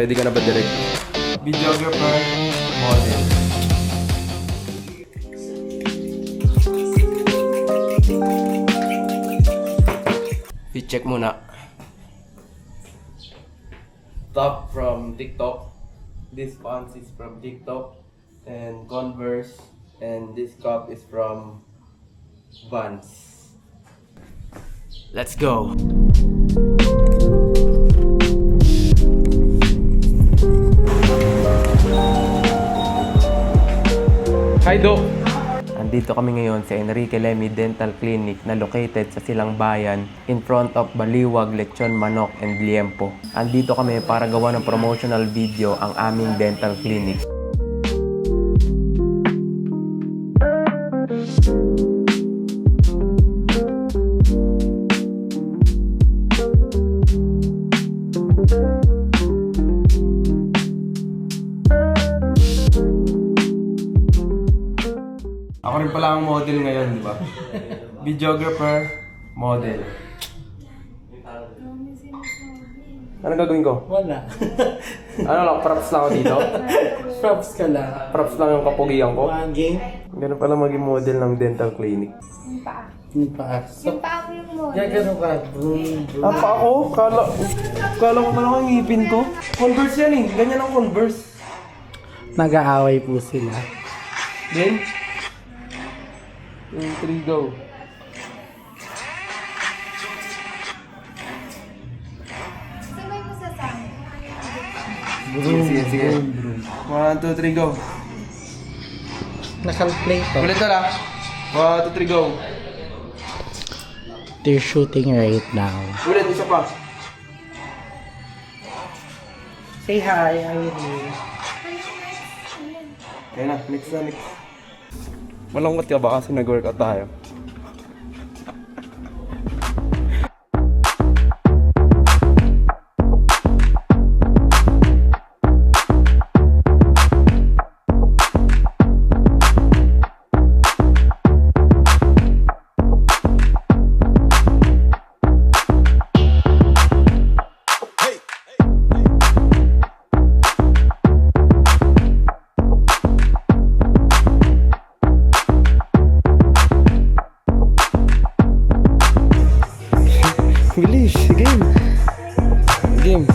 Ready ka na ba, Direk? Videographer, model. Fit check muna. Top from TikTok. This pants is from TikTok. And Converse. And this cup is from Vans. Let's go! Hi, Doc! Andito kami ngayon sa Enrique Lemy Dental Clinic na located sa Silang Bayan in front of Baliwag, Lechon, Manok, and Liempo. Andito kami para gawa ng promotional video ang aming dental clinic. Ako rin pala ang model ngayon, di ba? Videographer, model. Anong gagawin ko? Wala. Ano lang, props lang ako dito? Props ka lang. Props lang yung kapugian ko? One game. Ganun pala maging model ng dental clinic. Yung paa. Yung paas. Yung paa ko yung model. Yan, ganun ka. Boom, boom. Pa ako? Kala ko pala ang ngipin ko. Converse yan eh. Ganyan ang Converse. Nag-aaway po sila. Then, 3, go. Sabay mo sasama. Sige. 1, 2, 3, go. Naka-play to. Ulit na lang. 1, 2, 3, go. They're shooting right now. Ulit, isa pa. Say hi, Irene. Kaya na, next. Malungkot ka ba kasi nag-workout tayo? Bilis, game.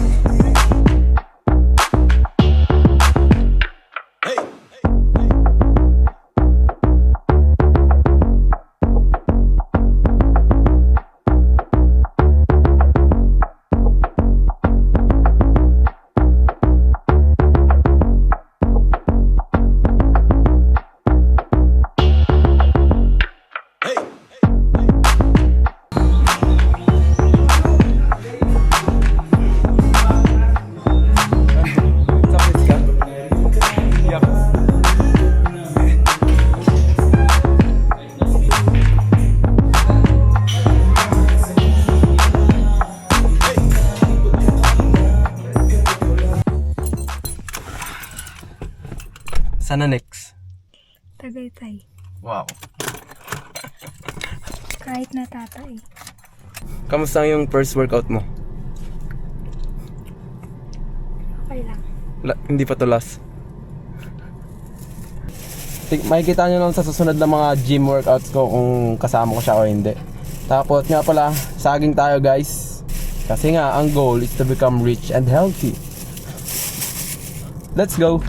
Sana next? Tagaytay. Wow. Kahit natatay. Kamusta yung first workout mo? Okay lang. Hindi pa to last. Makikita nyo lang sa susunod na mga gym workouts ko kung kasama ko siya o hindi. Tapos nga pala, saging tayo guys. Kasi nga, ang goal is to become rich and healthy. Let's go!